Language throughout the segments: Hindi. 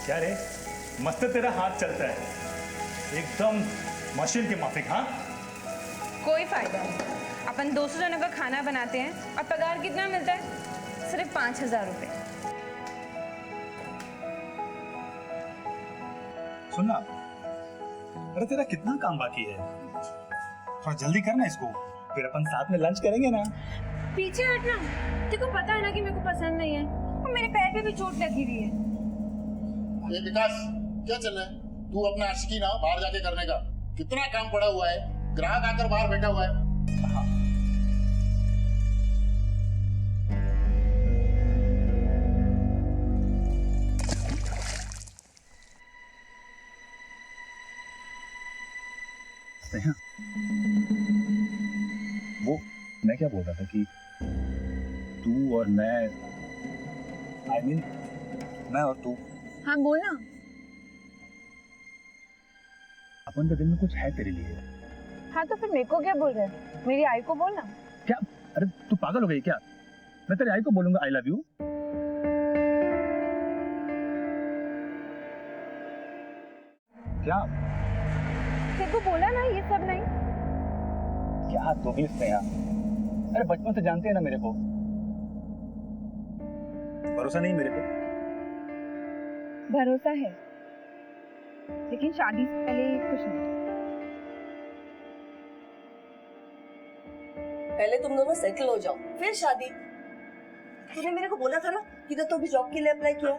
क्या रे, मस्त तेरा हाथ चलता है, एकदम मशीन के माफिक। हाँ, कोई फायदा नहीं। अपन 200 जनों का खाना बनाते हैं और पगार कितना मिलता है? सिर्फ 5,000 रुपये। सुनना, अरे तेरा कितना काम बाकी है, थोड़ा जल्दी करना इसको, फिर अपन साथ में लंच करेंगे ना। पीछे हटना, तेको पता है ना कि मेरे को पसंद नहीं है और मेरे पैर पे भी चोट लगी हुई है। ये विकास, क्या चल रहा है? तू अपना आशिकी ना बाहर जाके करने का, कितना काम पड़ा हुआ है, ग्राहक आकर बाहर बैठा हुआ है। हाँ। वो मैं क्या बोल रहा था कि तू और मैं, I mean, मैं और तू, हाँ बोलना। अपन के दिल में कुछ है तेरे लिए। हाँ तो फिर मेरे को क्या बोल रहे हैं? मेरी आई को बोलना। क्या? अरे तू पागल हो गई क्या? मैं तेरी आई को बोलूंगा आई लव यू? क्या? तेरे को बोला ना ये सब नहीं। क्या तू भी स्नेहा? अरे बचपन से जानते हैं ना मेरे को, भरोसा नहीं मेरे पे? भरोसा है, लेकिन शादी से पहले कुछ नहीं। पहले तुम दोनों सेटल हो जाओ, फिर शादी। तूने मेरे को बोला था ना कि तो भी जॉब के लिए अप्लाई किया।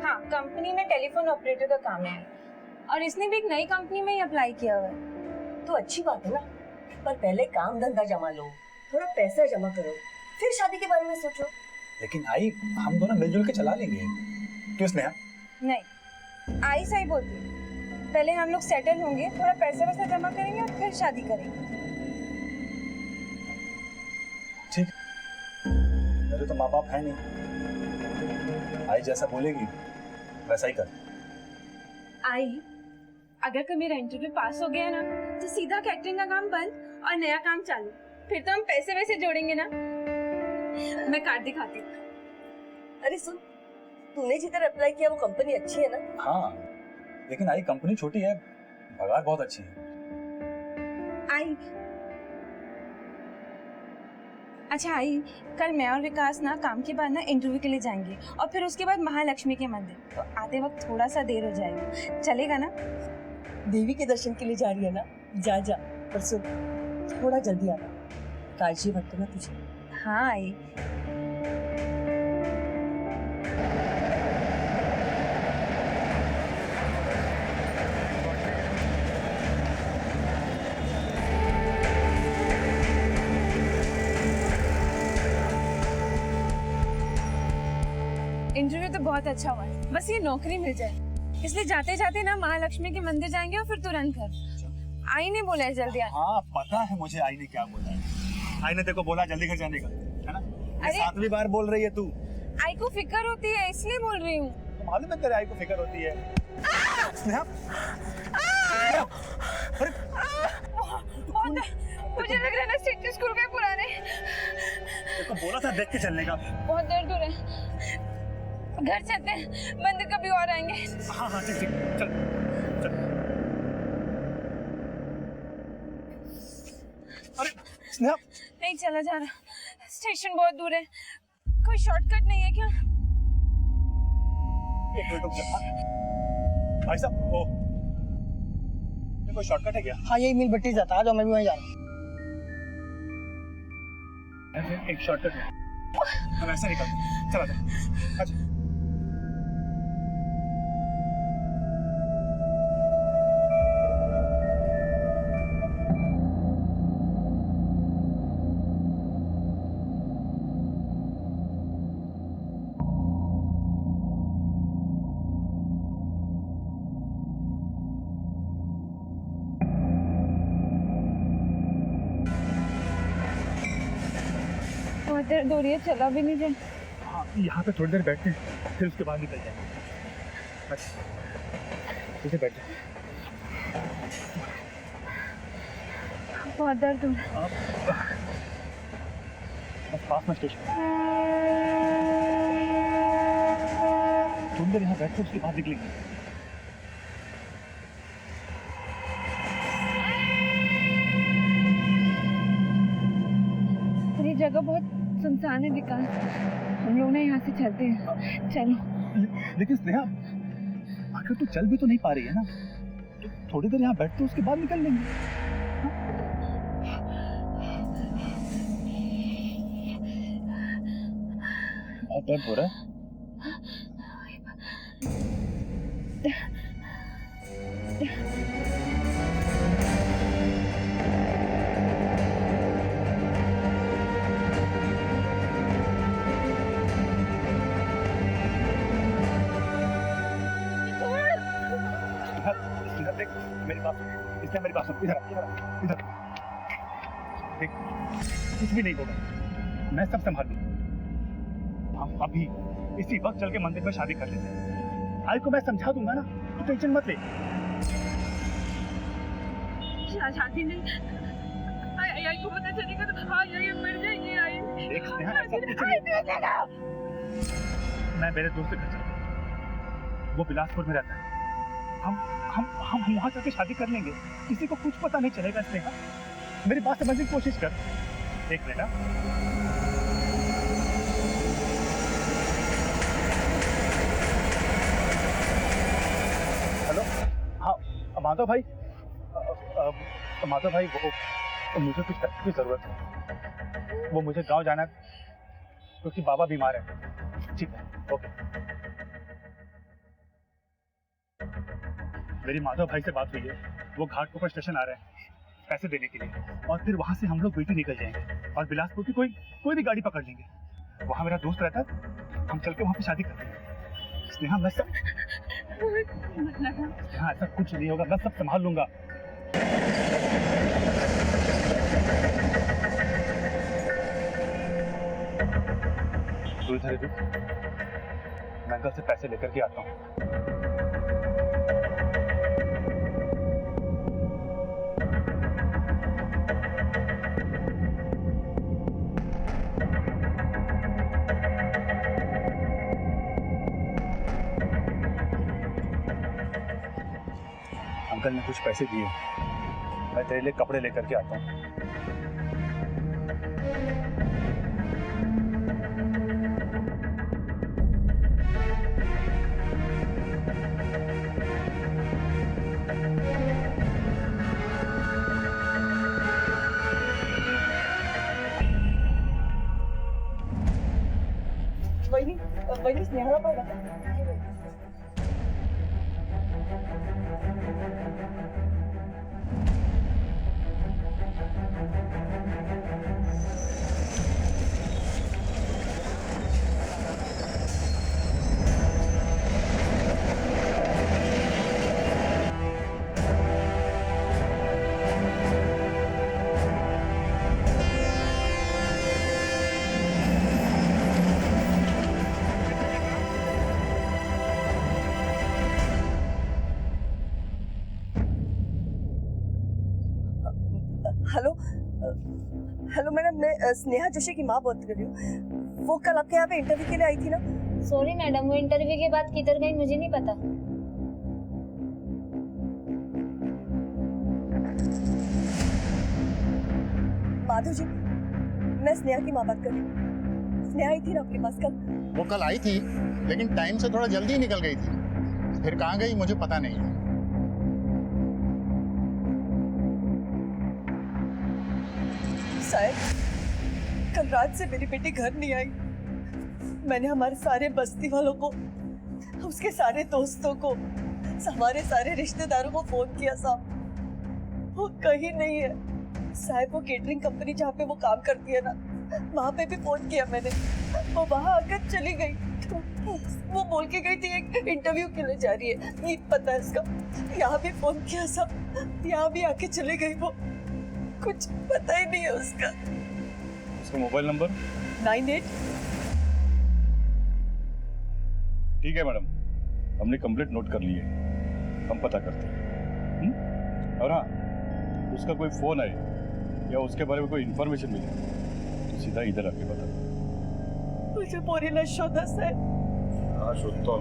हाँ, कंपनी में टेलीफोन ऑपरेटर का काम है और इसने भी एक नई कंपनी में ही अप्लाई किया हुआ है। तो अच्छी बात है ना, पर पहले काम धंधा जमा लो, थोड़ा पैसा जमा करो, फिर शादी के बारे में सोचो। लेकिन आई, हम दोनों मिलजुल के चला लेंगे। क्यों स्नेहा? नहीं, आई सही बोलती है। पहले हम लोग सेटल होंगे, थोड़ा पैसा वैसा जमा करेंगे और फिर शादी करेंगे। ठीक, मेरे तो माँ बाप है नहीं, आई जैसा बोलेगी वैसा ही कर। आई, अगर कभी मेरा इंटरव्यू पास हो गया ना तो सीधा कैटरिंग का काम बंद और नया काम चालू। फिर तो हम पैसे वैसे जोड़ेंगे ना। मैं कार्ड दिखाती हूँ। अरे सुन, तूने जिधर अप्लाई किया वो कंपनी अच्छी है ना? हाँ, लेकिन आई कंपनी छोटी है, पगार बहुत अच्छी है। आई, अच्छा आई, कल मैं और विकास ना काम के बाद ना इंटरव्यू के लिए जाएंगे और फिर उसके बाद महालक्ष्मी के मंदिर। तो आते वक्त थोड़ा सा देर हो जाएगा, चलेगा ना? देवी के दर्शन के लिए जा रही है ना, जा जा, पर सुन थोड़ा जल्दी आना, काजी मत ना तुझे। हाँ आई। इंटरव्यू तो बहुत अच्छा हुआ है, बस ये नौकरी मिल जाए, इसलिए जाते जाते ना महालक्ष्मी के मंदिर जाएंगे और फिर तुरंत घर। आई ने बोला है जल्दी आना। हाँ पता है मुझे आई ने क्या बोला है। आई ने देखो बोला जल्दी घर जाने का, है ना? अरे 7वीं बार बोल रही है तू। आई को फिक्र होती है इसलिए बोल रही हूँ। तो मालूम है तेरे आई को फिक्र होती है। स्नेहा, मुझे लग रहा है ना सिटी स्कूल के पुराने। तो बोला था देख के चलने का। बहुत देर दूर है, घर चलते हैं, मंदिर कभी और आएंगे। हाँ हाँ ठीक ठीक, चल चल। अरे स्नेहा, नहीं चला जा रहा, स्टेशन बहुत दूर है, कोई शॉर्टकट नहीं है क्या? एक मिनट रुक जा। भाई साहब, ओ ये कोई शॉर्टकट है क्या? हाँ यही मिल बट्टी जाता है, जो मैं भी वहीं जा रहा हूँ। एक शॉर्टकट है, हम ऐसे निकलते, चला जा। अच्छा बहुत देर दूर है, चला भी नहीं जाए। हाँ, यहाँ पे थोड़ी देर बैठते हैं, फिर उसके बाद निकल जाएंगे। अच्छा ठीक है, बैठ जाए। बहुत दर्द हो रहा आप बस पास में स्टेशन, थोड़ी देर यहाँ बैठते उसके बाद निकलेंगे। जगह बहुत सुनसान है विकास, हम लोग ना यहाँ से चलते हैं, चलो। लेकिन स्नेहा, आखिर तू चल भी तो नहीं पा रही है ना, तो थोड़ी देर यहाँ बैठ तो उसके बाद निकल लेंगे। बहुत दर्द हो रहा है। देख मेरी बात, इसने मेरी बात सुन, इधर देख, कुछ भी नहीं होगा, मैं सब संभाल लूंगा। हम अभी इसी वक्त चल के मंदिर में शादी कर लेते हैं। आई को मैं समझा दूंगा ना, तू टेंशन मत ले। शादी नहीं, आई को पता चलेगा तो आई मर जाएगी। आई देख स्नेहा, ऐसा कुछ नहीं। मैं मेरे दोस्त के घर चलता हूँ, वो बिलासपुर में रहता है। हम वहाँ जाके शादी कर लेंगे, किसी को कुछ पता नहीं चलेगा। स्नेहा, मेरी बात समझने की कोशिश कर। एक मिनट। हेलो, हाँ माधव भाई, माधव भाई वो मुझे कुछ पैसे की जरूरत है, वो मुझे गांव जाना है क्योंकि बाबा बीमार है। ठीक है, ओके। मेरी माधव भाई से बात हुई है, वो घाटकोपर स्टेशन आ रहे हैं पैसे देने के लिए, और फिर वहां से हम लोग बीटी निकल जाएंगे और बिलासपुर की कोई भी गाड़ी पकड़ लेंगे। वहां मेरा दोस्त रहता है, हम चल के वहां पे शादी कर लेंगे। स्नेहा, मैं सब हाँ, ऐसा कुछ नहीं होगा, मैं सब संभाल लूंगा। तू इधर रुक, मैं अंकल से पैसे लेकर के आता हूँ। अंकल ने कुछ पैसे दिए, मैं तेरे लिए कपड़े लेकर के आता हूँ। वही स्नेहा पड़ा। हेलो मैडम, मैं स्नेहा जोशी की माँ बात कर रही हूँ। वो कल आपके यहाँ पे इंटरव्यू के लिए आई थी ना? सॉरी मैडम, वो इंटरव्यू के बाद किधर गई मुझे नहीं पता। माधव जी, मैं स्नेहा की माँ बात कर रही हूँ। स्नेहा आई थी ना आपके पास कल? वो कल आई थी, लेकिन टाइम से थोड़ा जल्दी निकल गई थी, फिर कहाँ गई मुझे पता नहीं है। शायद कल रात से मेरी बेटी घर नहीं आई। मैंने हमारे सारे बस्ती वालों को, उसके सारे दोस्तों को, हमारे सारे रिश्तेदारों को फोन किया साहब, वो कहीं नहीं है। साहब वो केटरिंग कंपनी जहाँ पे वो काम करती है ना, वहाँ पे भी फोन किया मैंने, वो वहाँ आकर चली गई। वो बोल के गई थी एक इंटरव्यू के लिए जा रही है, ये पता है इसका। यहाँ भी फोन किया सब, यहाँ भी आके चले गई वो, कुछ पता ही नहीं है उसका। उसका मोबाइल नंबर 98। ठीक है मैडम, हमने कंप्लीट नोट कर ली है, हम पता करते हैं। और हाँ, उसका कोई फोन आए या उसके बारे में कोई इन्फॉर्मेशन मिले तो सीधा इधर आके बता। मुझे पूरी न शोधा से। हाँ, शुद्ध तो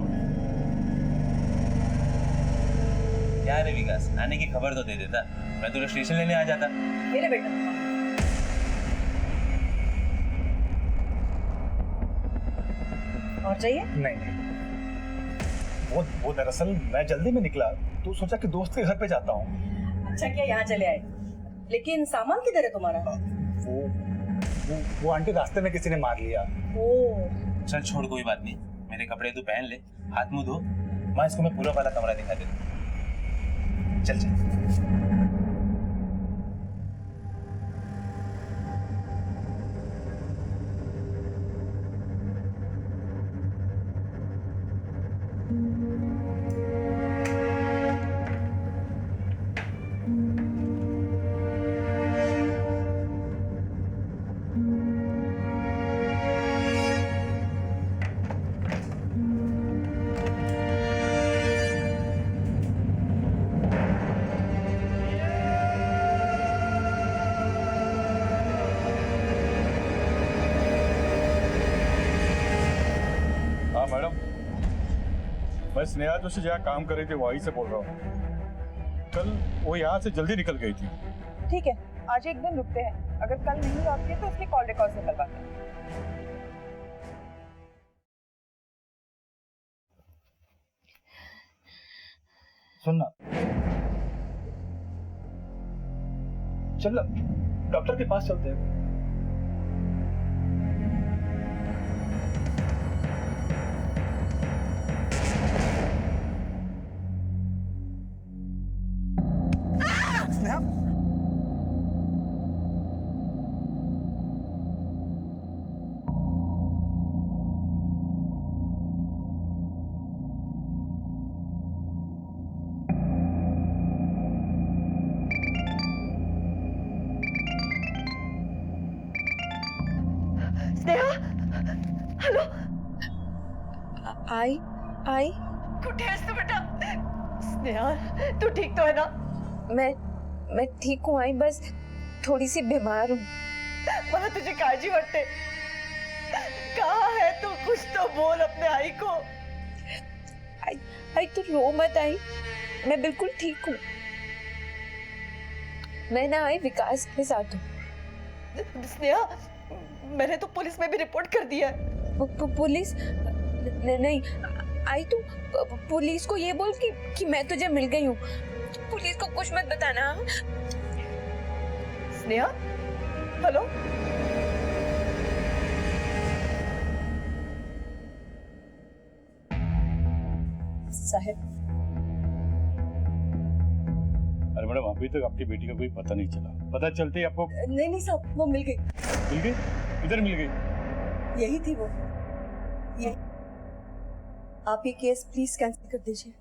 क्या रे विकास, आने की खबर तो दे देता, मैं तुझे स्टेशन लेने आ जाता। मेरे बेटा और चाहिए? नहीं वो दरअसल मैं जल्दी में निकला तो सोचा कि दोस्त के घर पे जाता हूँ। अच्छा किया यहाँ चले आए, लेकिन सामान किधर है तुम्हारा? वो आंटी रास्ते में किसी ने मार लिया। ओ, चल छोड़, कोई बात नहीं, मेरे कपड़े तू पहन ले, हाथ मुंह धो, मैं पूरा वाला कमरा दिखा देता हूँ। चल चल। हाँ मैडम, मैं स्नेहा जो से जहाँ काम कर रही थी वहीं से बोल रहा हूँ। कल वो यहाँ से जल्दी निकल गई थी। ठीक है, आज एक दिन रुकते हैं, अगर कल नहीं लौटती तो उसके कॉल रिकॉर्ड निकलवाते हैं। सुनना, चल डॉक्टर के पास चलते हैं। स्नेहा, हेलो। आई कुठे आहेस तू बेटा? स्नेहा, तू ठीक तो है ना? मैं ठीक हूँ आई, बस थोड़ी सी बीमार हूँ। मला तुझी काळजी वाटते। कहाँ है तू? कुछ तो बोल अपने आई को। आई तू रो मत आई, मैं बिल्कुल ठीक हूँ। मैं ना आई विकास के साथ हूँ। स्नेहा, मैंने तो पुलिस में भी रिपोर्ट कर दिया है। पुलिस? नहीं आई, तू पुलिस को ये बोल कि मैं तुझे मिल गई हूँ। पुलिस को कुछ मत बताना। स्नेहा, हेलो। साहब, अरे मैडम, अभी तक आपकी बेटी का कोई पता नहीं चला। पता चलते ही आपको? नहीं साहब, वो मिल गई। मिल गई? इधर मिल गई? यही थी वो। ये आप ये केस प्लीज कैंसिल कर दीजिए।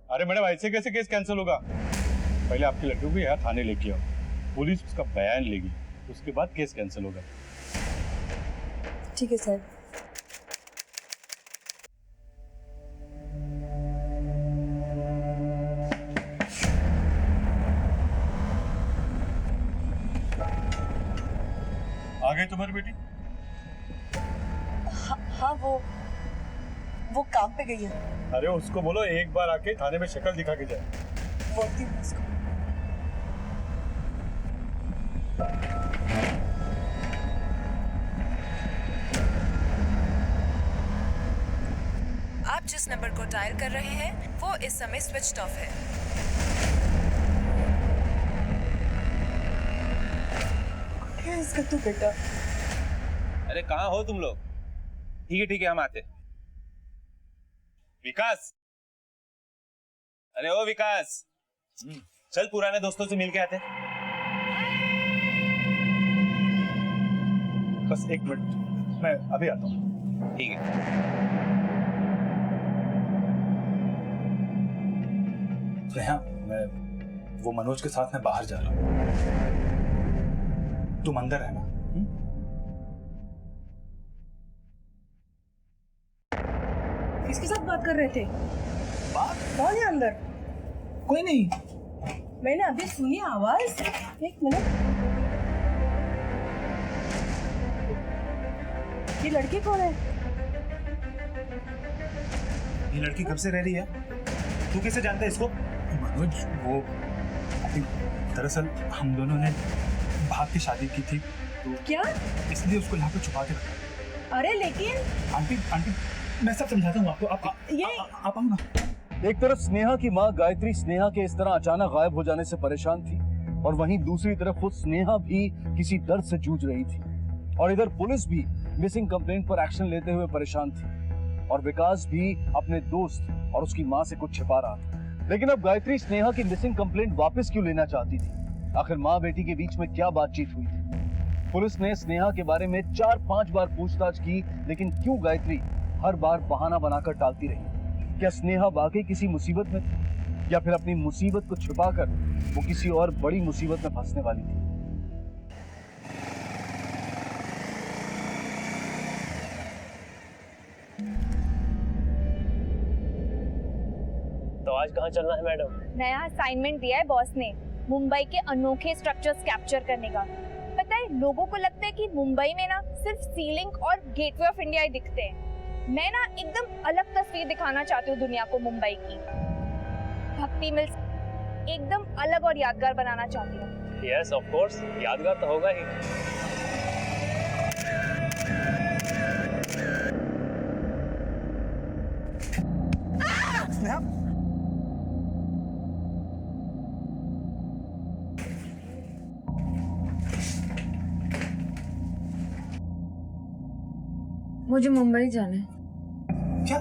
अरे मैडम, ऐसे कैसे केस कैंसिल होगा? पहले आपकी लड़की को यहाँ थाने लेके आओ, पुलिस उसका बयान लेगी, उसके बाद केस कैंसिल होगा। ठीक है साहब। आ गई तुम्हारी बेटी? हाँ, वो काम पे गई है। अरे उसको बोलो एक बार आके थाने में शक्ल दिखा के जाए। बोलती हूँ उसको। आप जिस नंबर को डायल कर रहे हैं वो इस समय स्विच्ड ऑफ है। क्या इसका तू बेटा? अरे कहाँ हो तुम लोग? ठीक है हम आते। विकास, अरे ओ विकास, चल पुराने दोस्तों से मिल के आते। बस एक मिनट, मैं अभी आता हूँ। ठीक है। स्नेहा, मैं वो मनोज के साथ मैं बाहर जा रहा हूँ, तुम अंदर रहना। किसके साथ बात कर रहे थे? बात? कौन है अंदर? कोई नहीं। मैंने अभी सुनी आवाज। एक मिनट, ये लड़की कौन है? ये लड़की कब से रह रही है? तू कैसे जानता है इसको? मनोज, वो दरअसल हम दोनों ने भाग के शादी की थी, तो क्या? इसलिए उसको यहाँ पे छुपा के रखा। अरे लेकिन आंटी मैं सब समझाता हूँ आपको। आप आओ ना। एक तरफ स्नेहा की माँ गायत्री स्नेहा के इस तरह अचानक गायब हो जाने से परेशान थी और वहीं दूसरी तरफ खुद स्नेहा भी किसी दर्द से जूझ रही थी और इधर पुलिस भी मिसिंग कंप्लेंट पर एक्शन लेते हुए परेशान थी और विकास भी अपने दोस्त और उसकी माँ से कुछ छिपा रहा था। लेकिन अब गायत्री स्नेहा की मिसिंग कंप्लेंट वापस क्यों लेना चाहती थी? आखिर माँ बेटी के बीच में क्या बातचीत हुई थी? पुलिस ने स्नेहा के बारे में 4-5 बार पूछताछ की, लेकिन क्यों गायत्री हर बार बहाना बनाकर टालती रही? क्या स्नेहा वाकई किसी मुसीबत में थी या फिर अपनी मुसीबत को छुपाकर वो किसी और बड़ी मुसीबत में फंसने वाली थी? तो आज कहाँ चलना है मैडम? नया असाइनमेंट दिया है बॉस ने, मुंबई के अनोखे स्ट्रक्चर्स कैप्चर करने का। पता है, लोगों को लगता है कि मुंबई में ना सिर्फ सीलिंग और गेटवे ऑफ इंडिया ही दिखते हैं। मैं ना एकदम अलग तस्वीर दिखाना चाहती हूँ दुनिया को मुंबई की। भक्ति मिल्स एकदम अलग और यादगार बनाना चाहती हूँ। यस ऑफ कोर्स, यादगार तो होगा ही। मुझे मुंबई जाना है। क्या?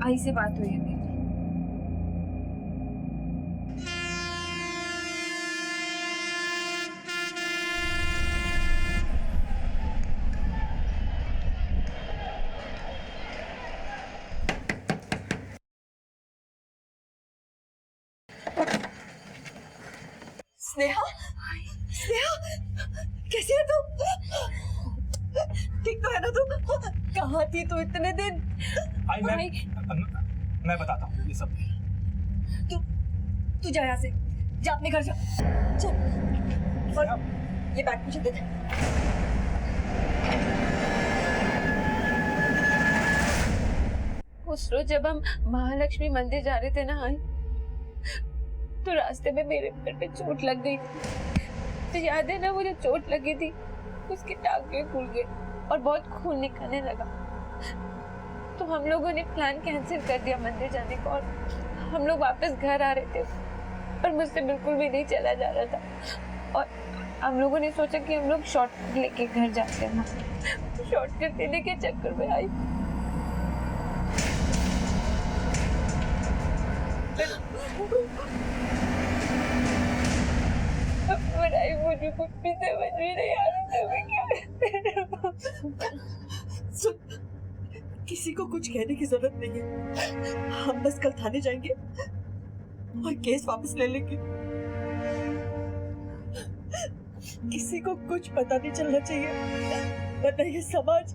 आई से बात हुई है मेरी। स्नेहा, स्नेहा, कैसी है तू? ठीक तो है ना तू? कहाँ थी तू इतने दिन? मैं बताता हूँ ये सब। तू जा यहाँ से, जा अपने घर जा। चल, और ये बैग मुझे दे दे। उस रोज जब हम महालक्ष्मी मंदिर जा रहे थे ना आई, तो रास्ते में मेरे पैर पे चोट लग गई थी। तो याद है ना, मुझे चोट लगी थी, उसके टांगे फूल गए और बहुत खून निकलने लगा। तो हम लोगों ने प्लान कैंसिल कर दिया मंदिर जाने का और हम लोग वापस घर आ रहे थे, पर मुझसे बिल्कुल भी नहीं चला जा रहा था। और हम लोगों ने सोचा कि हम लोग शॉर्टकट लेके घर जाते हैं ना। शॉर्टकट लेने के चक्कर में आई मुझे कुछ भी समझ में नहीं आ रहा था मैं क्या। सुन, किसी को कुछ कहने की जरूरत नहीं है। हम बस कल थाने जाएंगे और केस वापस ले लेंगे। किसी को कुछ पता नहीं चलना चाहिए, वरना ये समाज।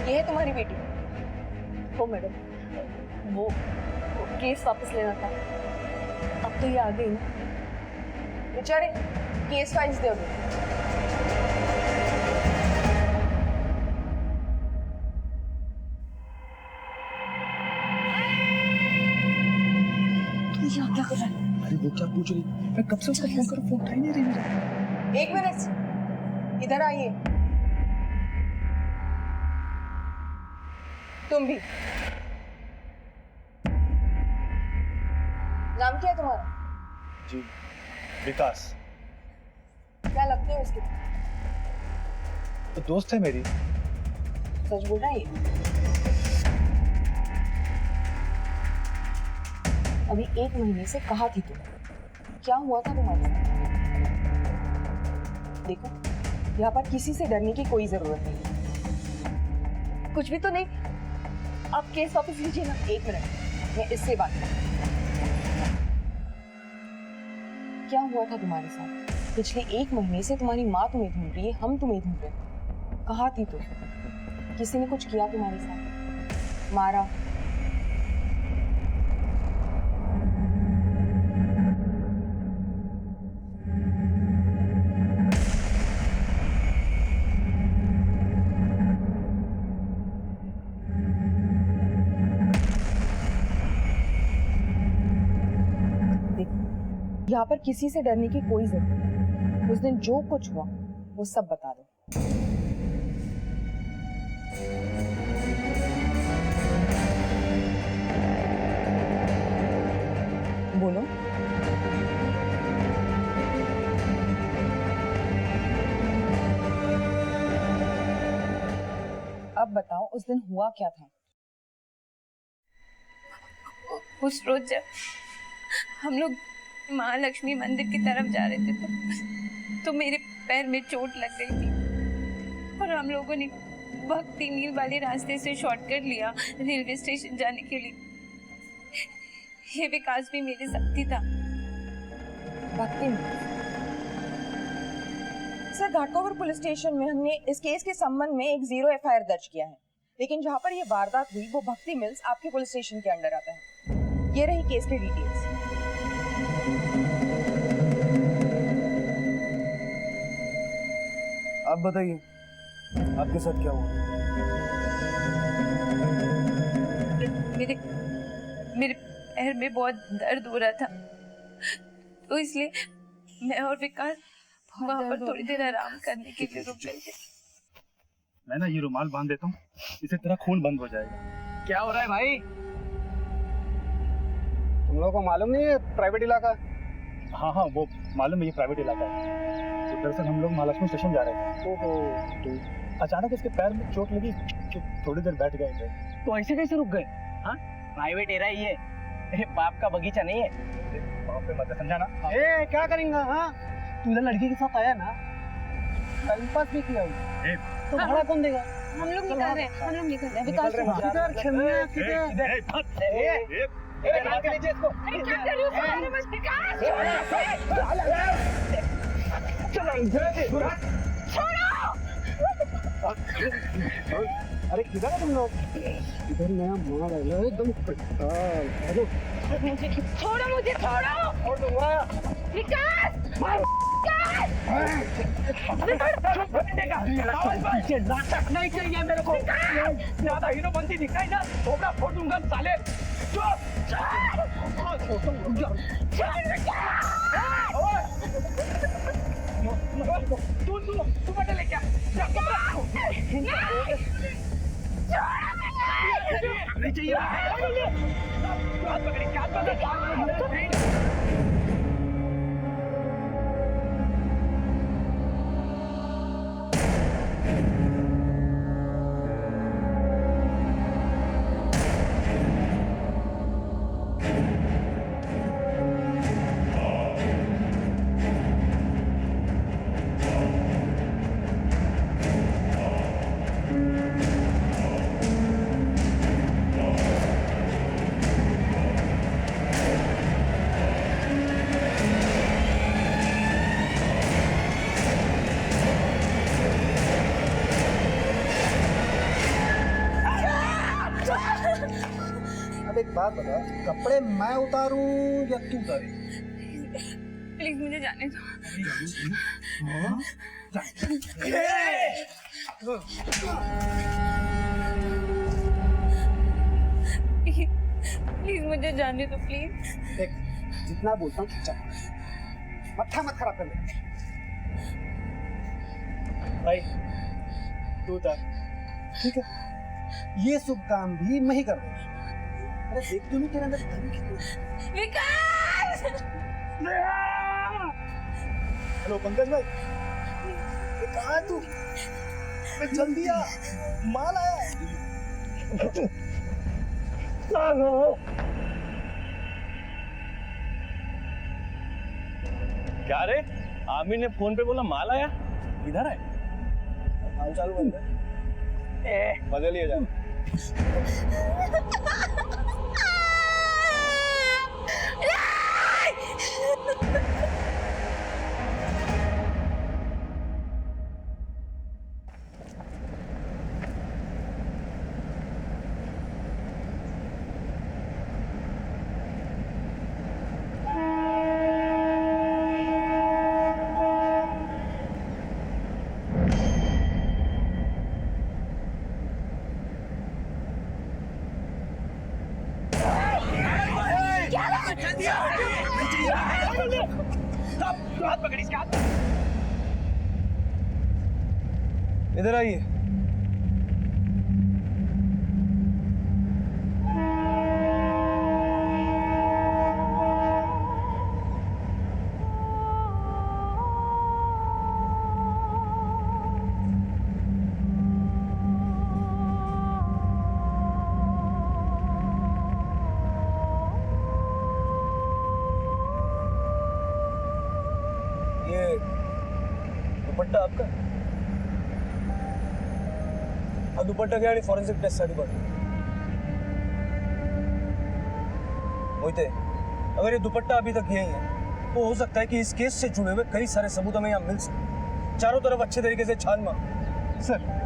ये है तुम्हारी बेटी। हो मैडम, वो केस वापस लेना था। अब तो ये आ गई ना, बेचारे केस फाइल्स दे दो। तू यहाँ क्या कर रहा है? अरे वो क्या पूछ रही? मैं कब से उसका फोन करूं, फोन उठा ही नहीं रही मेरा। एक मिनट, इधर आइए। तुम भी। नाम क्या है तुम्हारा? जी, विकास। क्या लगते हो उसके? तो दोस्त है मेरी। सच बोल रहा है ये? अभी 1 महीने से कहाँ थी तुम? क्या हुआ था तुम्हारे साथ? देखो, यहाँ पर किसी से डरने की कोई जरूरत नहीं। कुछ भी तो नहीं। आप केस वापस लीजिए ना। 1 मिनट, मैं इससे बात करूं। क्या हुआ था तुम्हारे साथ? पिछले 1 महीने से तुम्हारी माँ तुम्हें ढूंढ रही है, हम तुम्हें ढूंढ रहे हैं। कहाँ थी तुम? किसी ने कुछ किया तुम्हारे साथ? मारा, यहाँ पर किसी से डरने की कोई जरूरत नहीं। उस दिन जो कुछ हुआ वो सब बता दो। बोलो। अब बताओ उस दिन हुआ क्या था? उस रोज जब हम लोग महालक्ष्मी मंदिर की तरफ जा रहे थे तो मेरे पैर में चोट लग गई थी और हम लोगों ने भक्ति मील वाले रास्ते से शॉर्टकट लिया रेलवे स्टेशन जाने के लिए। ये विकास भी मेरे साथ ही था। भक्ति मील? सर, घाटकोपर पुलिस स्टेशन में हमने इस केस के संबंध में एक 0 FIR दर्ज किया है, लेकिन जहाँ पर ये वारदात हुई वो भक्ति मिल्स आपके पुलिस स्टेशन के अंडर आता है। ये रही केस की डिटेल्स। आप बताइए आपके साथ क्या हुआ? मेरे पैर में बहुत दर्द हो रहा था, तो इसलिए मैं और विकास वहाँ पर थोड़ी देर आराम करने के लिए रुक गए थे। मैं ना ये रुमाल बांध देता हूँ, इससे तेरा खून बंद हो जाएगा। क्या हो रहा है भाई? तुम लोगों को मालूम नहीं है प्राइवेट इलाका? हाँ हाँ, वो मालूम है, ये प्राइवेट इलाका है। तो दरअसल हम लोग महालक्ष्मी स्टेशन जा रहे थे। ओहो, तो अचानक इसके पैर में चोट लगी तो थोड़ी देर बैठ गए थे। तो ऐसे कैसे रुक गए? हाँ, प्राइवेट एरिया ही है, बाप का बगीचा नहीं है। बाप पे मत समझा ना। ए, क्या करेंगे? हाँ, तू इधर लड़की के साथ आया ना, टाइम पास भी किया तो भाड़ा कौन देगा? हम लोग निकल रहे हैं, विकास किधर छमिया किधर? क्या कर रही हो? अरे किधर है तुम लोग? इधर नया माल है एकदम। छोड़ो मुझे, छोड़ो। छोड़ दूंगा। विकास! नाटक नहीं चाहिए मेरे को। ज्यादा हीरो बनती दिखाई ना, थोड़ा फोड़ दूंगा साले। तू बटे ले क्या? नहीं चाहिए। बात बता, कपड़े मैं उतारूं या तू उतारे? प्लीज मुझे जाने दो। प्लीज मुझे जाने दो, प्लीज। देख, जितना बोलता हूँ चल, मत्था मत खराब कर ले। भाई तू उतार, ठीक है? ये शुभ काम भी मैं ही करूँगा। अरे देख तू नहीं, तेरे अंदर दम कितना है। विकास! हेलो पंकज भाई, कहाँ है तू? जल्दी आ, माल आया है। क्या रे, आमिर ने फोन पे बोला माल आया, इधर है। काम चालू कर दे। मजे लिए जा। इधर आइए। ये दुपट्टा आपका? हाँ, दुपट्टा क्या है? Forensic test certificate. मोहिते, अगर ये दुपट्टा अभी तक यही है तो हो सकता है कि इस केस से जुड़े हुए कई सारे सबूत हमें यहाँ मिल सकते। चारों तरफ अच्छे तरीके से छान मार। सर,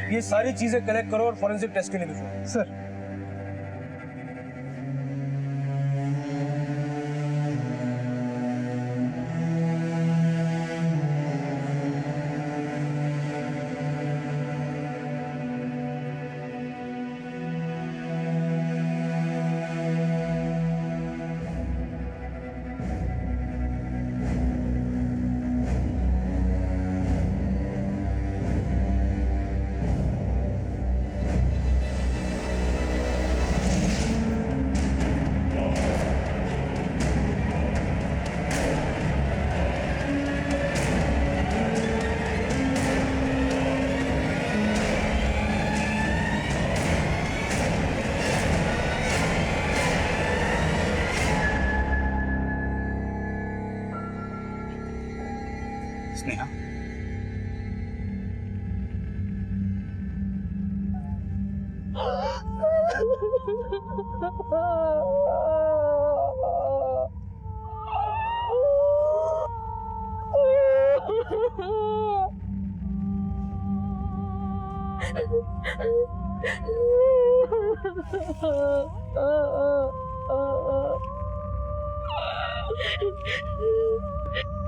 ये सारी चीजें कलेक्ट करो और फॉरेंसिक टेस्ट के लिए भेजो। सर। स्नेहा,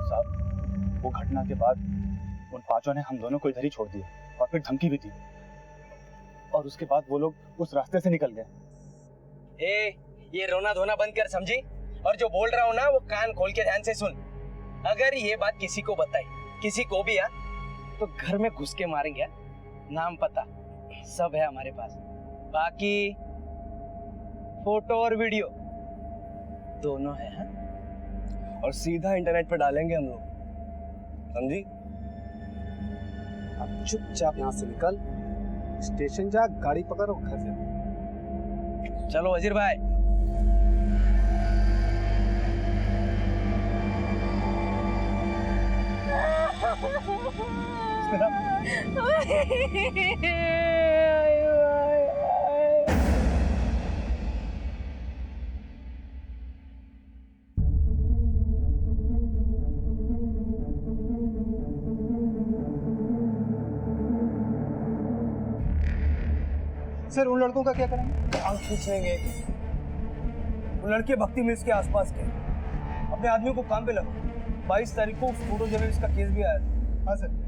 साहब, वो घटना के बाद उन पांचों ने हम दोनों को इधर ही छोड़ दिया और फिर धमकी भी दी और उसके बाद वो लोग उस रास्ते से निकल गए। ये रोना धोना बंद कर, समझी? और जो बोल रहा हूँ ना वो कान खोल के ध्यान से सुन। अगर ये बात किसी को बताई, किसी को भी, तो घर में घुस के मारेंगे। नाम पता सब है हमारे पास, बाकी फोटो और वीडियो दोनों है। और सीधा इंटरनेट पर डालेंगे हम लोग, समझी? अब चुपचाप यहाँ से निकल, स्टेशन जा, गाड़ी पकड़ो, घर जा। चलो वजीर भाई। सर, उन लड़कों का क्या करेंगे? आंख खींचेंगे। वो लड़के भक्ति मिल्स के आसपास के, अपने आदमियों को काम पे लगाओ। 22 तारीख को फोटो जर्नलिस्ट का केस भी आया था। हाँ सर।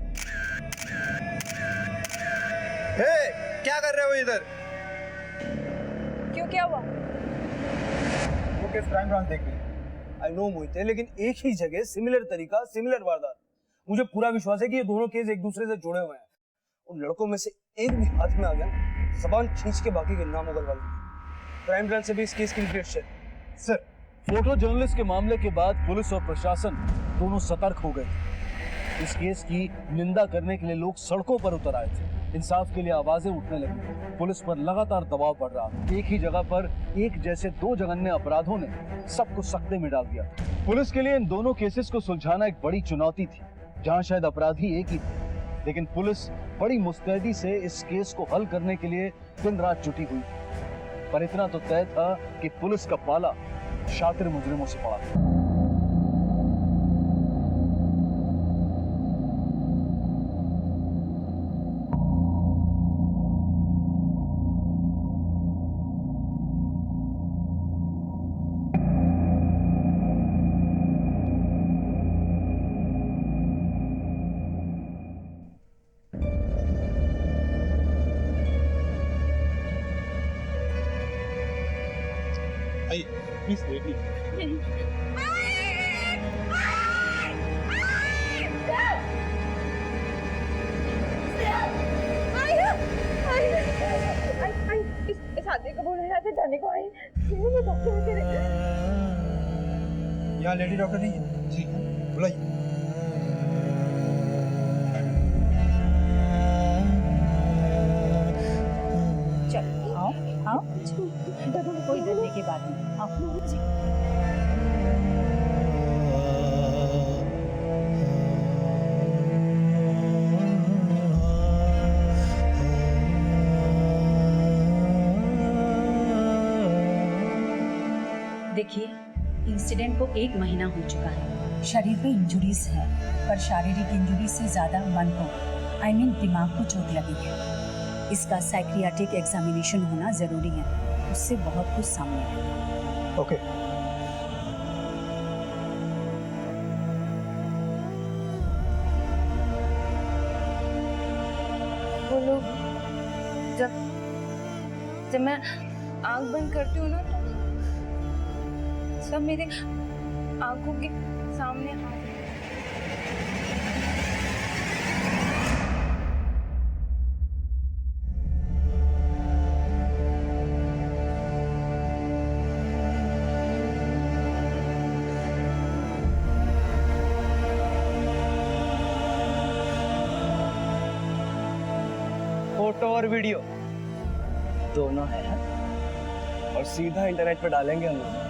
क्या कर रहे हो इधर? क्यों, क्या हुआ? वो केस क्राइम ब्रांच देख रही है। आई नो मोहिते, लेकिन एक ही जगह सिमिलर तरीका, सिमिलर वारदात। मुझे पूरा विश्वास है कि ये दोनों केस एक दूसरे से जुड़े हुए हैं। उन लड़कों में से एक भी हाथ में आ गया, ज़बान खींच के बाकी के नाम उगलवा लेंगे। क्राइम ब्रांच से भी इस केस की डिटेल्स है। सर, फोटो जर्नलिस्ट के मामले के बाद पुलिस और प्रशासन दोनों सतर्क हो गए। इस केस की निंदा करने के लिए लोग सड़कों पर उतर आए थे। इंसाफ के लिए आवाजें उठने लगी। पुलिस पर लगातार दबाव बढ़ रहा। एक ही जगह पर एक जैसे दो जघन्य अपराधों ने सबको सकते में डाल दिया। पुलिस के लिए इन दोनों केसेस को सुलझाना एक बड़ी चुनौती थी, जहां शायद अपराधी एक ही थे, लेकिन पुलिस बड़ी मुस्तैदी से इस केस को हल करने के लिए दिन रात जुटी हुई थी। पर इतना तो तय था कि पुलिस का पाला शातिर मुजरिमों से पड़ा। आइए प्लीज लेडी। इस आदमी को बोला यहाँ से जाने को आए। ये डॉक्टर तेरे यहाँ लेडी डॉक्टर नहीं है जी, बुलाइए। चलो आओ आओ, कोई डरने की बात नहीं, आओ जी। देखिए, इंसिडेंट को 1 महीना हो चुका है। शरीर पे इंजुरीज है, पर शारीरिक इंजुरी से ज्यादा मन को, दिमाग को चोट लगी है। इसका साइकियाट्रिक एग्जामिनेशन होना जरूरी है, उससे बहुत कुछ सामने है। ओके। वो लोग जब मैं आंख बंद करती हूँ ना, तो सब मेरे आंखों के सामने हाथ। फोटो और वीडियो दोनों है, और सीधा इंटरनेट पे डालेंगे हम लोग।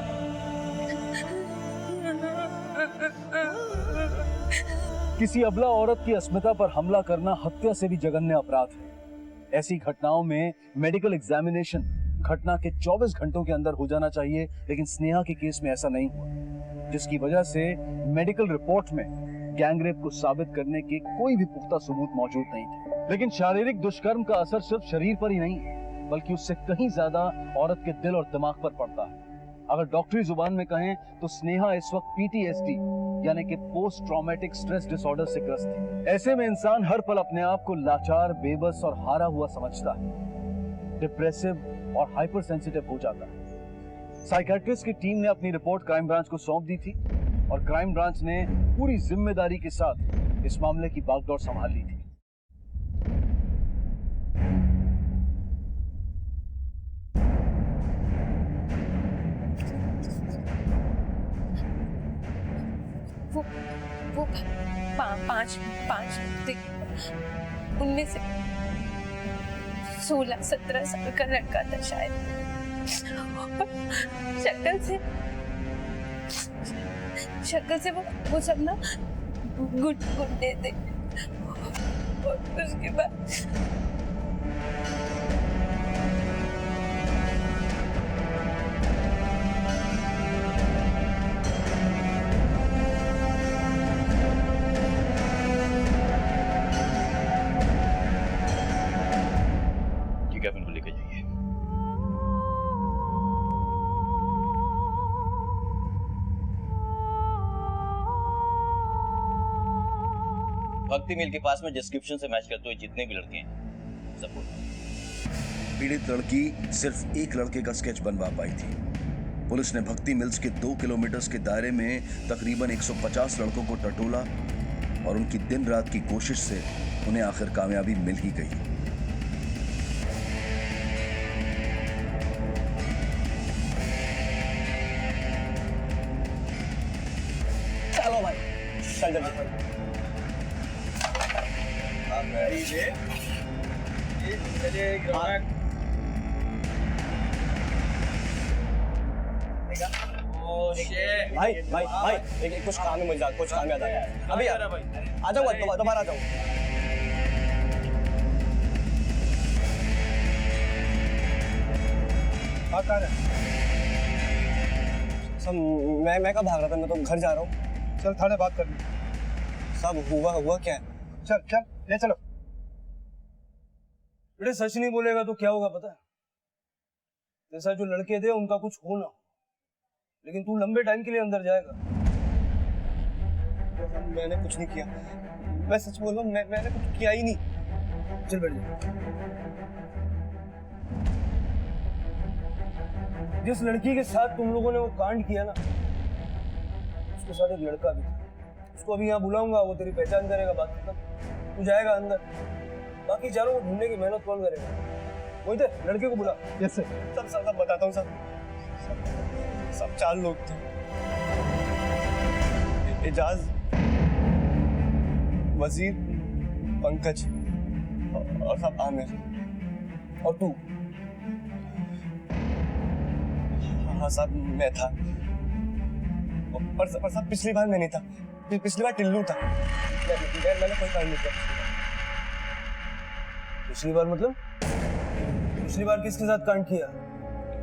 किसी अबला औरत की अस्मिता पर हमला करना हत्या से भी जघन्य अपराध है। ऐसी घटनाओं में मेडिकल एग्जामिनेशन घटना के 24 घंटों के अंदर हो जाना चाहिए, लेकिन स्नेहा के केस में ऐसा नहीं हुआ, जिसकी वजह से मेडिकल रिपोर्ट में गैंगरेप को साबित करने के कोई भी पुख्ता सबूत मौजूद नहीं थे। लेकिन शारीरिक दुष्कर्म का असर सिर्फ शरीर पर ही नहीं, बल्कि उससे कहीं ज्यादा औरत के दिल और दिमाग पर पड़ता है। अगर डॉक्टरी जुबान में कहें तो स्नेहा इस वक्त PTSD यानी कि पोस्ट ट्रॉमेटिक स्ट्रेस डिसऑर्डर से ग्रस्त है। ऐसे में इंसान हर पल अपने आप को लाचार, बेबस और हारा हुआ समझता है, डिप्रेसिव और हाइपर सेंसिटिव हो जाता है। साइकियाट्रिस्ट की टीम ने अपनी रिपोर्ट क्राइम ब्रांच को सौंप दी थी, और क्राइम ब्रांच ने पूरी जिम्मेदारी के साथ इस मामले की बागडोर संभाल ली थी। वो पांच उनमें से 16-17 साल का लड़का था शायद। शक्ल से वो सब ना गुड्डे थे, और उसके बाद कैबिन को लेकर जाइए। भक्ति मिल के पास में डिस्क्रिप्शन से मैच करते हुए जितने भी लड़के हैं सब पीड़ित लड़की सिर्फ एक लड़के का स्केच बनवा पाई थी। पुलिस ने भक्ति मिल्स के 2 किलोमीटर के दायरे में तकरीबन 150 लड़कों को टटोला, और उनकी दिन रात की कोशिश से उन्हें आखिर कामयाबी मिल ही गई। चलो भाई, चल जल्दी। भाई भाई भाई एक कुछ काम है, मुझे कुछ काम याद आया अभी। आ जाओ, दोबारा आ जाओ। सब मैं कब भाग रहा था, मैं तो घर जा रहा हूँ। चल थाने बात कर ली। सब हुआ क्या है? चल ले चलो। बेटे सच नहीं बोलेगा तो क्या होगा पता है? जैसा जो लड़के थे उनका कुछ हो ना, लेकिन तू लंबे टाइम के लिए अंदर जाएगा। मैंने कुछ नहीं किया, मैं सच बोल रहा हूँ, मैंने कुछ किया ही नहीं। चल बैठ जा। जिस लड़की के साथ तुम लोगों ने वो कांड किया ना, उसके साथ एक लड़का भी था। उसको अभी यहाँ बुलाऊंगा, वो तेरी पहचान करेगा, बात खत्म। तू जाएगा अंदर, बाकी चारों को ढूंढने की मेहनत कौन करेगा? वही थे, लड़के को बुला। Yes sir. सब बताता हूँ सब 4 लोग थे। एजाज, वजीर, पंकज और सब आमिर और तू। हाँ साहब, मैं था। पर साहब पिछली बार मैं नहीं था, पिछली बार टिल्लू था। मैंने कोई काम नहीं किया पिछली बार। मतलब पिछली बार किसके साथ कांड किया?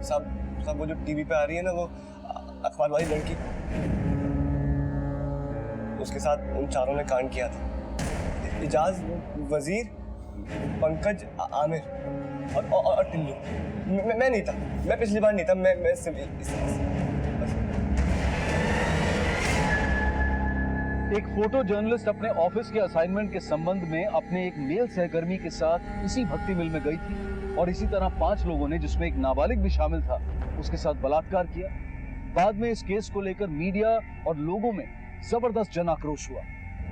साहब वो जो टीवी पे आ रही है ना, वो अखबार वाली लड़की, उसके साथ उन चारों ने कांड किया था। एजाज, वजीर, पंकज, आमिर और टिल्लू। मैं नहीं था, मैं पिछली बार नहीं था। मैं सिर्फ एक फोटो जर्नलिस्ट अपने ऑफिस के असाइनमेंट के संबंध में अपने एक मेल सहकर्मी के साथ इसी भक्ति मिल में गई थी और इसी तरह 5 लोगों ने, जिसमें एक नाबालिग भी शामिल था, उसके साथ बलात्कार किया। बाद में इस केस को लेकर मीडिया और लोगों में जबरदस्त जन आक्रोश हुआ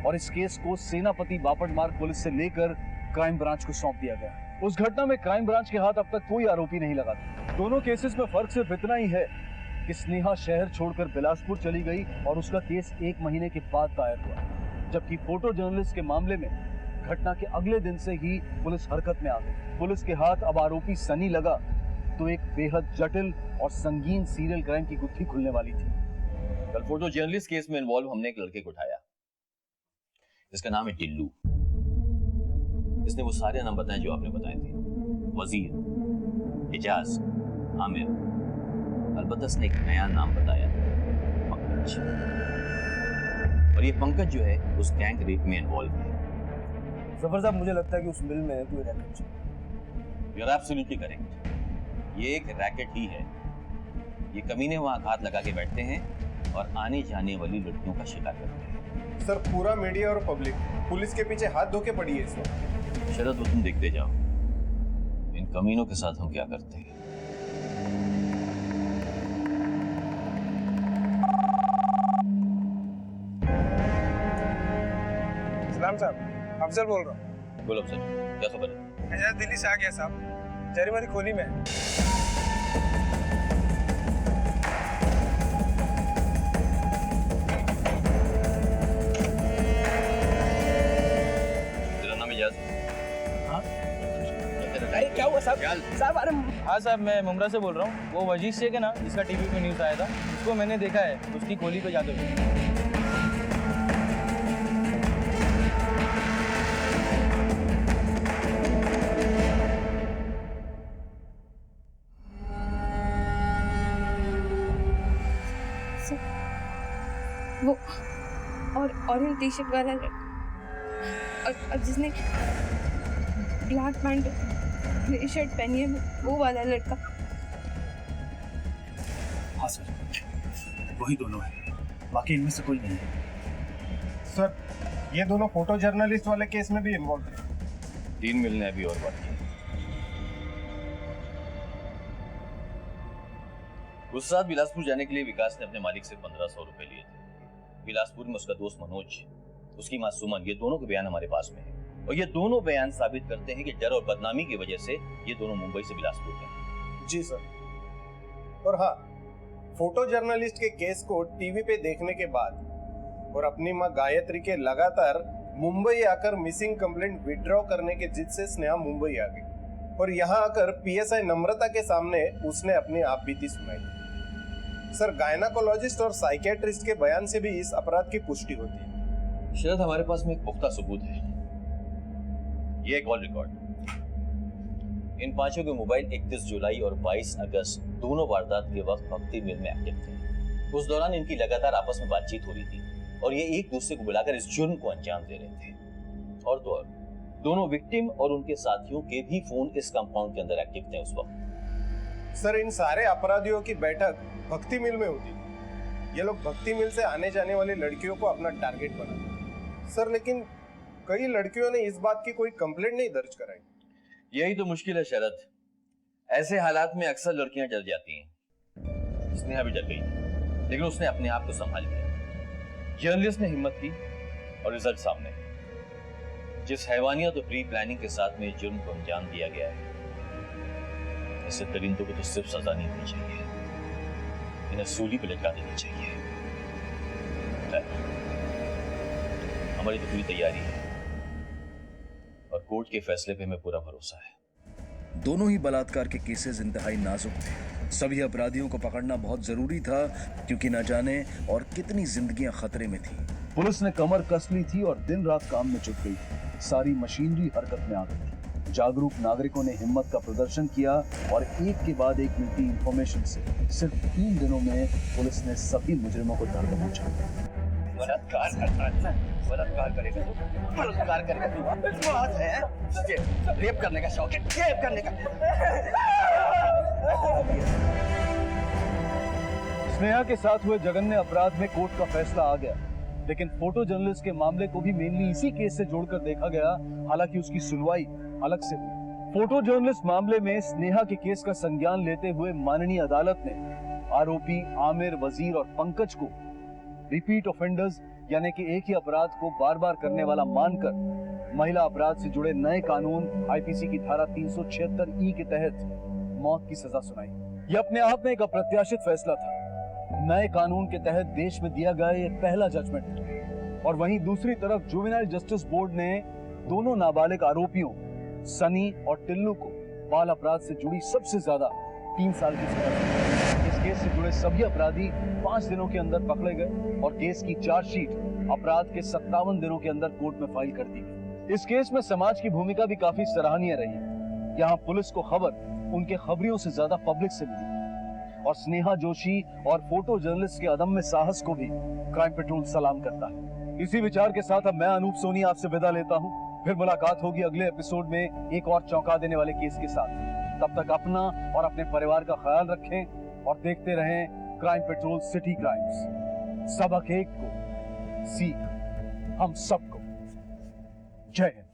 और इस केस को सेनापति बापट मार्ग पुलिस से लेकर क्राइम ब्रांच को सौंप दिया गया। उस घटना में क्राइम ब्रांच के हाथ अब तक कोई आरोपी नहीं लगा था। दोनों केसेस में फर्क सिर्फ इतना ही है कि स्नेहा शहर छोड़कर बिलासपुर चली गई और उसका केस 1 महीने के बाद दायर हुआ, जबकि फोटो जर्नलिस्ट के मामले में घटना के अगले दिन से ही पुलिस हरकत में आ गई। पुलिस के हाथ अब आरोपी सनी लगा तो एक बेहद जटिल और संगीन सीरियल क्राइम की गुत्थी खुलने वाली थी। कल फोटो जर्नलिस्ट केस में इन्वॉल्व हमने एक लड़के को उठाया, इसका नाम है टिल्लू। इसने वो सारे नाम बताए जो आपने बताए थे, वजीर, एजाज, आमिर, अलबत्ता इसने एक नया नाम बताया, पंकज। और ये पंकज जो है उस गैंग रेप में इन्वॉल्व है। जफर साहब, मुझे लगता है कि उस मिल में कोई रैकेट है। यू आर एब्सोल्युटली करेक्ट, ये एक रैकेट ही है। ये कमीने वहां हाथ लगा के बैठते हैं और आने जाने वाली लड़कियों का शिकार करते हैं। सर, पूरा मीडिया और पब्लिक पुलिस के पीछे हाथ धो के पड़ी है सर। शरद, वो तुम देखते जाओ इन कमीनों के साथ हम क्या करते हैं। सलाम साहब, अफजल बोल रहा हूँ। बोलो अफजल, क्या खबर है? एजाज दिल्ली से आ गया साहब, जरीमारी खोली में। तेरा नाम एजाज? हाँ? अरे क्या हुआ साहब? साहब अरे हाँ साहब, मैं मुमरा से बोल रहा हूँ। वो वजीर शेख है ना, जिसका टीवी पे न्यूज़ आया था, उसको मैंने देखा है उसकी खोली पे जाते हुए। वो ऑरेंज टी शर्ट वाला और जिसने ब्लैक पैंट ग्रे शर्ट पहनी है, वो वाला लड़का। हाँ सर, वही दोनों है, बाकी इनमें से कोई नहीं है। सर, ये दोनों फोटो जर्नलिस्ट वाले केस में भी इन्वॉल्व है। 3 मिलने अभी और बाकी है। उस रात बिलासपुर जाने के लिए विकास ने अपने मालिक से 1500 रुपए लिए थे। बिलासपुर में उसका दोस्त मनोज, उसकी मां सुमन, ये दोनों के बयान हमारे पास में है और ये दोनों बयान साबित करते हैं कि डर और बदनामी की वजह से ये दोनों मुंबई से बिलासपुर गए। जी सर। और हाँ, फोटो जर्नलिस्ट के केस को टीवी पे देखने के बाद और अपनी मां गायत्री के लगातार मुंबई आकर मिसिंग कंप्लेंट विड्रॉ करने के जिद से स्नेहा मुंबई आ गई और यहाँ आकर पीएसआई नम्रता के सामने उसने अपनी आप बीती सुनाई। सर, गायनाकोलॉजिस्ट और साइकियाट्रिस्ट के बयान से भी इस अपराध की पुष्टि होती है। शायद हमारे पास में एक पुख्ता सबूत है, ये कॉल रिकॉर्ड। इन 5 के मोबाइल 31 जुलाई और 22 अगस्त दोनों वारदात के वक्त भक्ति मिल में एक्टिव थे। उस दौरान इनकी लगातार आपस में बातचीत हो रही थी और ये एक दूसरे को बुलाकर इस जुर्म को अंजाम दे रहे थे। और तो और दोनों विक्टिम और उनके साथियों के भी फोन इस कंपाउंड के अंदर एक्टिव थे उस वक्त। सर, इन सारे अपराधियों की बैठक भक्ति मिल में होती। ये लोग भक्ति मिल से आने जाने वाली लड़कियों को अपना टारगेट बनाते। सर, लेकिन कई लड़कियों ने इस बात की कोई कंप्लेंट नहीं दर्ज कराई। यही तो मुश्किल है शरद, ऐसे हालात में अक्सर लड़कियां डर जाती हैं। स्नेहा भी डर गई, लेकिन उसने अपने आप को संभाल लिया। जर्नलिस्ट ने हिम्मत की और रिजल्ट सामने। जिस हैवानियत और प्री प्लानिंग के साथ में जुर्म को अंजाम दिया गया है, ऐसे दरिंदों को तो सिर्फ सजा नहीं होनी चाहिए, इन्हें सूली पे लटका देनी चाहिए। हमारी तो पूरी तैयारी है और कोर्ट के फैसले पे हमें पूरा भरोसा है। दोनों ही बलात्कार के केसेस इंतहाई नाजुक थे। सभी अपराधियों को पकड़ना बहुत जरूरी था, क्योंकि न जाने और कितनी जिंदगियां खतरे में थी। पुलिस ने कमर कस ली थी और दिन रात काम में जुट गई थी। सारी मशीनरी हरकत में आ गई थी। जागरूक नागरिकों ने हिम्मत का प्रदर्शन किया और एक के बाद एक मिलती इंफॉर्मेशन से सिर्फ 3 दिनों में पुलिस ने सभी मुजरिमों को धर दबोचा। बलात्कार करता है, बलात्कार करेगा तो बलात्कार करेगा तू बात है, रेप करने का शौक है, रेप करने का। स्नेहा के साथ हुए जघन्य अपराध में कोर्ट का फैसला आ गया, लेकिन फोटो जर्नलिस्ट के मामले को भी मेनली इसी केस से जोड़कर देखा गया, हालांकि उसकी सुनवाई अलग से हुई। फोटो जर्नलिस्ट मामले में स्नेहा के केस का संज्ञान लेते हुए माननीय अदालत ने आरोपी आमिर, वजीर और पंकज को रिपीट ऑफेंडर्स यानी कि एक ही अपराध को बार बार करने वाला मानकर महिला अपराध से जुड़े नए कानून आईपीसी की धारा 376 के तहत मौत की सजा सुनाई। यह अपने आप में एक अप्रत्याशित फैसला था। नए कानून के तहत देश में दिया गया यह पहला जजमेंट था। और वहीं दूसरी तरफ जुवेनाइल जस्टिस बोर्ड ने दोनों नाबालिग आरोपियों सनी और टिल्लू को बाल अपराध से जुड़ी सबसे ज्यादा 3 साल की सजा दी। इस केस से जुड़े सभी अपराधी 5 दिनों के अंदर पकड़े गए और केस की चार्जशीट अपराध के 57 दिनों के अंदर कोर्ट में फाइल कर दी गई। इस केस में समाज की भूमिका भी काफी सराहनीय रही। यहाँ पुलिस को खबर उनके खबरियों से ज्यादा पब्लिक से मिली और स्नेहा जोशी और फोटो जर्नलिस्ट के अदम्य साहस को भी क्राइम पेट्रोल सलाम करता है। इसी विचार के साथ अब मैं अनूप सोनी आपसे विदा लेता हूँ। फिर मुलाकात होगी अगले एपिसोड में एक और चौंका देने वाले केस के साथ। तब तक अपना और अपने परिवार का ख्याल रखें और देखते रहें क्राइम पेट्रोल सिटी क्राइम्स। सबक एक को सीख हम सबको। जय हिंद।